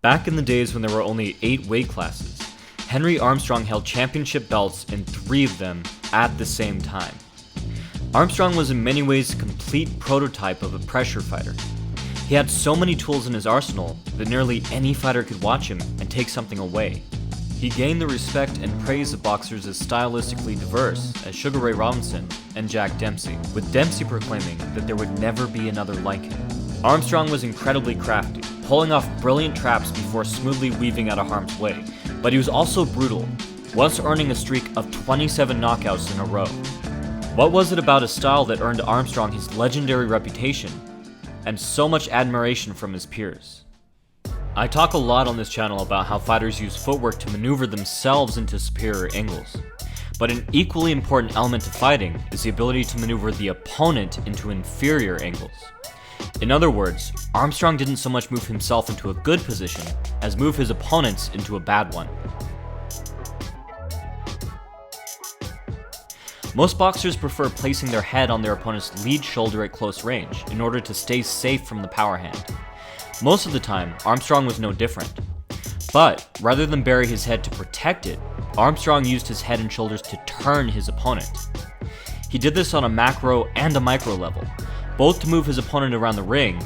Back in the days when there were only 8 weight classes, Henry Armstrong held championship belts in 3 of them at the same time. Armstrong was in many ways a complete prototype of a pressure fighter. He had so many tools in his arsenal that nearly any fighter could watch him and take something away. He gained the respect and praise of boxers as stylistically diverse as Sugar Ray Robinson and Jack Dempsey, with Dempsey proclaiming that there would never be another like him. Armstrong was incredibly crafty, pulling off brilliant traps before smoothly weaving out of harm's way, but he was also brutal, once earning a streak of 27 knockouts in a row. What was it about his style that earned Armstrong his legendary reputation and so much admiration from his peers? I talk a lot on this channel about how fighters use footwork to maneuver themselves into superior angles, but an equally important element to fighting is the ability to maneuver the opponent into inferior angles. In other words, Armstrong didn't so much move himself into a good position as move his opponents into a bad one. Most boxers prefer placing their head on their opponent's lead shoulder at close range in order to stay safe from the power hand. Most of the time, Armstrong was no different. But rather than bury his head to protect it, Armstrong used his head and shoulders to turn his opponent. He did this on a macro and a micro level, both to move his opponent around the ring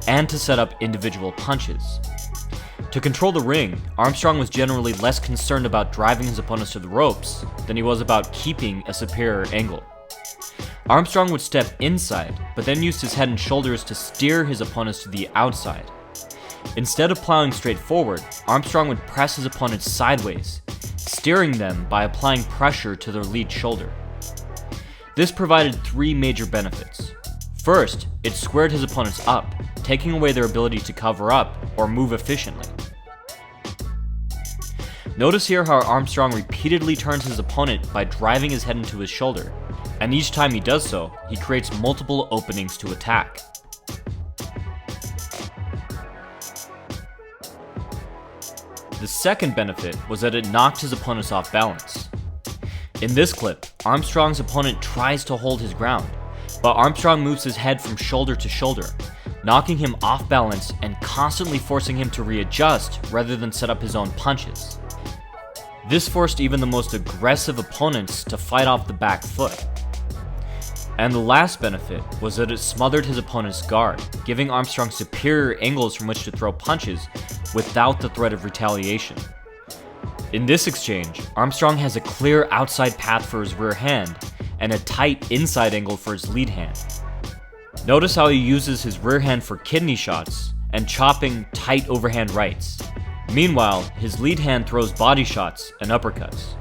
and to set up individual punches. To control the ring, Armstrong was generally less concerned about driving his opponents to the ropes than he was about keeping a superior angle. Armstrong would step inside, but then used his head and shoulders to steer his opponents to the outside. Instead of plowing straight forward, Armstrong would press his opponents sideways, steering them by applying pressure to their lead shoulder. This provided 3 major benefits. First, it squared his opponents up, taking away their ability to cover up or move efficiently. Notice here how Armstrong repeatedly turns his opponent by driving his head into his shoulder, and each time he does so, he creates multiple openings to attack. The second benefit was that it knocked his opponents off balance. In this clip, Armstrong's opponent tries to hold his ground, but Armstrong moves his head from shoulder to shoulder, knocking him off balance and constantly forcing him to readjust rather than set up his own punches. This forced even the most aggressive opponents to fight off the back foot. And the last benefit was that it smothered his opponent's guard, giving Armstrong superior angles from which to throw punches without the threat of retaliation. In this exchange, Armstrong has a clear outside path for his rear hand and a tight inside angle for his lead hand. Notice how he uses his rear hand for kidney shots and chopping tight overhand rights. Meanwhile, his lead hand throws body shots and uppercuts.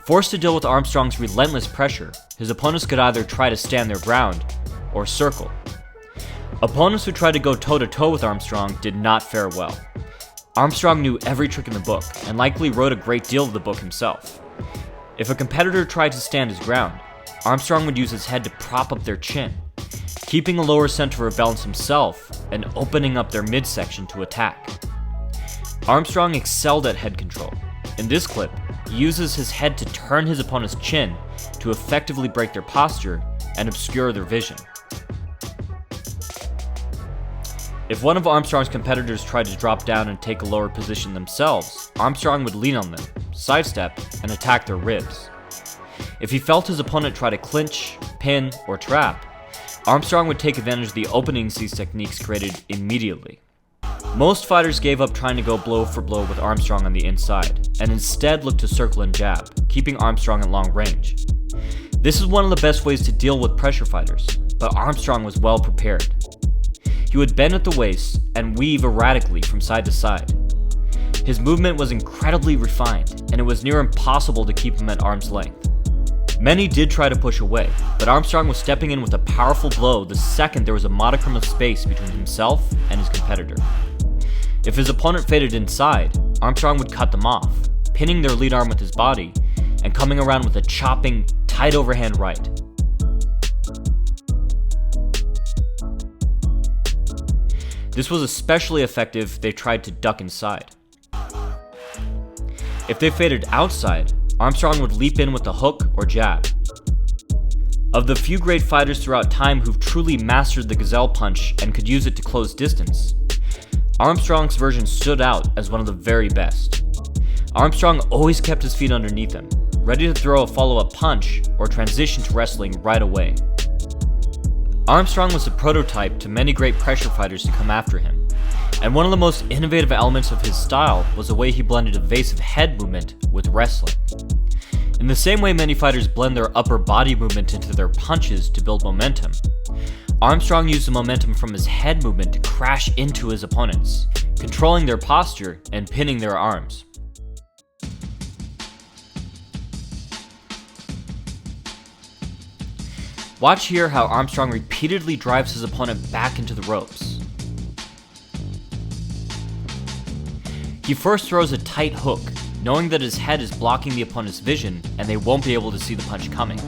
Forced to deal with Armstrong's relentless pressure, his opponents could either try to stand their ground or circle. Opponents who tried to go toe-to-toe with Armstrong did not fare well. Armstrong knew every trick in the book and likely wrote a great deal of the book himself. If a competitor tried to stand his ground, Armstrong would use his head to prop up their chin, keeping a lower center of balance himself and opening up their midsection to attack. Armstrong excelled at head control. In this clip, he uses his head to turn his opponent's chin to effectively break their posture and obscure their vision. If one of Armstrong's competitors tried to drop down and take a lower position themselves, Armstrong would lean on them, sidestep, and attack their ribs. If he felt his opponent try to clinch, pin, or trap, Armstrong would take advantage of the openings these techniques created immediately. Most fighters gave up trying to go blow for blow with Armstrong on the inside, and instead looked to circle and jab, keeping Armstrong at long range. This is one of the best ways to deal with pressure fighters, but Armstrong was well prepared. He would bend at the waist and weave erratically from side to side. His movement was incredibly refined, and it was near impossible to keep him at arm's length. Many did try to push away, but Armstrong was stepping in with a powerful blow the second there was a modicum of space between himself and his competitor. If his opponent faded inside, Armstrong would cut them off, pinning their lead arm with his body and coming around with a chopping, tight overhand right. This was especially effective if they tried to duck inside. If they faded outside, Armstrong would leap in with a hook or jab. Of the few great fighters throughout time who've truly mastered the gazelle punch and could use it to close distance, Armstrong's version stood out as one of the very best. Armstrong always kept his feet underneath him, ready to throw a follow-up punch or transition to wrestling right away. Armstrong was a prototype to many great pressure fighters to come after him, and one of the most innovative elements of his style was the way he blended evasive head movement with wrestling. In the same way many fighters blend their upper body movement into their punches to build momentum, Armstrong used the momentum from his head movement to crash into his opponents, controlling their posture and pinning their arms. Watch here how Armstrong repeatedly drives his opponent back into the ropes. He first throws a tight hook, knowing that his head is blocking the opponent's vision and they won't be able to see the punch coming.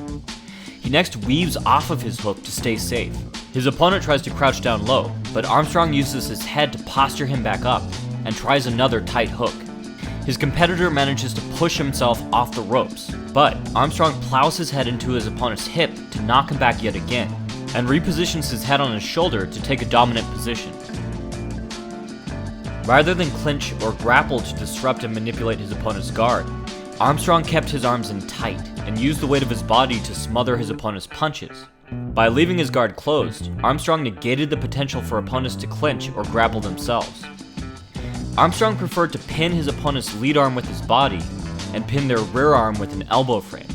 He next weaves off of his hook to stay safe. His opponent tries to crouch down low, but Armstrong uses his head to posture him back up and tries another tight hook. His competitor manages to push himself off the ropes, but Armstrong plows his head into his opponent's hip to knock him back yet again, and repositions his head on his shoulder to take a dominant position. Rather than clinch or grapple to disrupt and manipulate his opponent's guard, Armstrong kept his arms in tight and used the weight of his body to smother his opponent's punches. By leaving his guard closed, Armstrong negated the potential for opponents to clinch or grapple themselves. Armstrong preferred to pin his opponent's lead arm with his body and pin their rear arm with an elbow frame.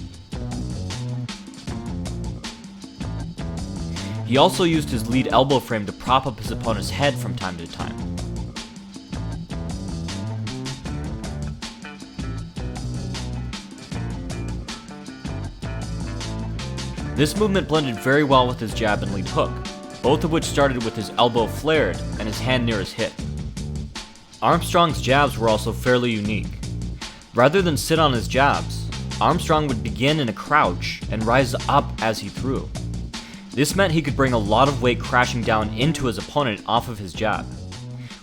He also used his lead elbow frame to prop up his opponent's head from time to time. This movement blended very well with his jab and lead hook, both of which started with his elbow flared and his hand near his hip. Armstrong's jabs were also fairly unique. Rather than sit on his jabs, Armstrong would begin in a crouch and rise up as he threw. This meant he could bring a lot of weight crashing down into his opponent off of his jab,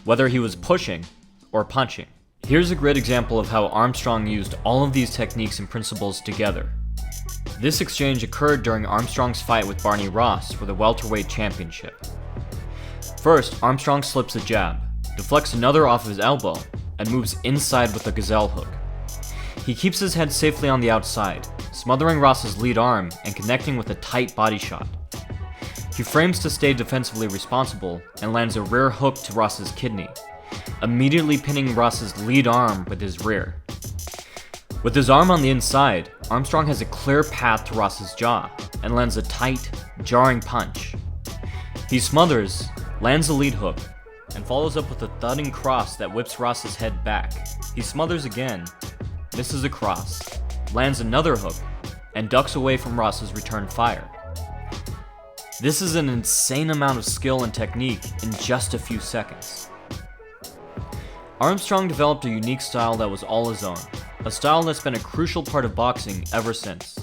whether he was pushing or punching. Here's a great example of how Armstrong used all of these techniques and principles together. This exchange occurred during Armstrong's fight with Barney Ross for the welterweight championship. First, Armstrong slips a jab, deflects another off of his elbow, and moves inside with a gazelle hook. He keeps his head safely on the outside, smothering Ross's lead arm and connecting with a tight body shot. He frames to stay defensively responsible and lands a rear hook to Ross's kidney, immediately pinning Ross's lead arm with his rear. With his arm on the inside, Armstrong has a clear path to Ross's jaw and lands a tight, jarring punch. He smothers, lands a lead hook, and follows up with a thudding cross that whips Ross's head back. He smothers again, misses a cross, lands another hook, and ducks away from Ross's return fire. This is an insane amount of skill and technique in just a few seconds. Armstrong developed a unique style that was all his own, a style that's been a crucial part of boxing ever since.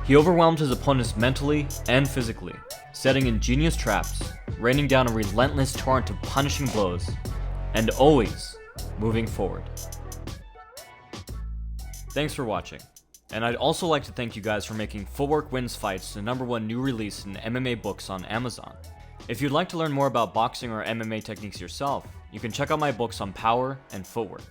He overwhelmed his opponents mentally and physically, setting ingenious traps, raining down a relentless torrent of punishing blows, and always moving forward. Thanks for watching, and I'd also like to thank you guys for making Footwork Wins Fights the #1 new release in MMA books on Amazon. If you'd like to learn more about boxing or MMA techniques yourself, you can check out my books on power and footwork.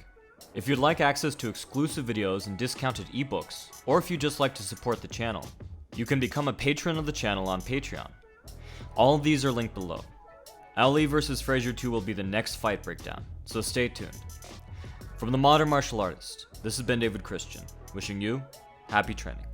If you'd like access to exclusive videos and discounted ebooks, or if you'd just like to support the channel, you can become a patron of the channel on Patreon. All of these are linked below. Ali vs. Frazier 2 will be the next fight breakdown, so stay tuned. From the Modern Martial Artist, this has been David Christian, wishing you happy training.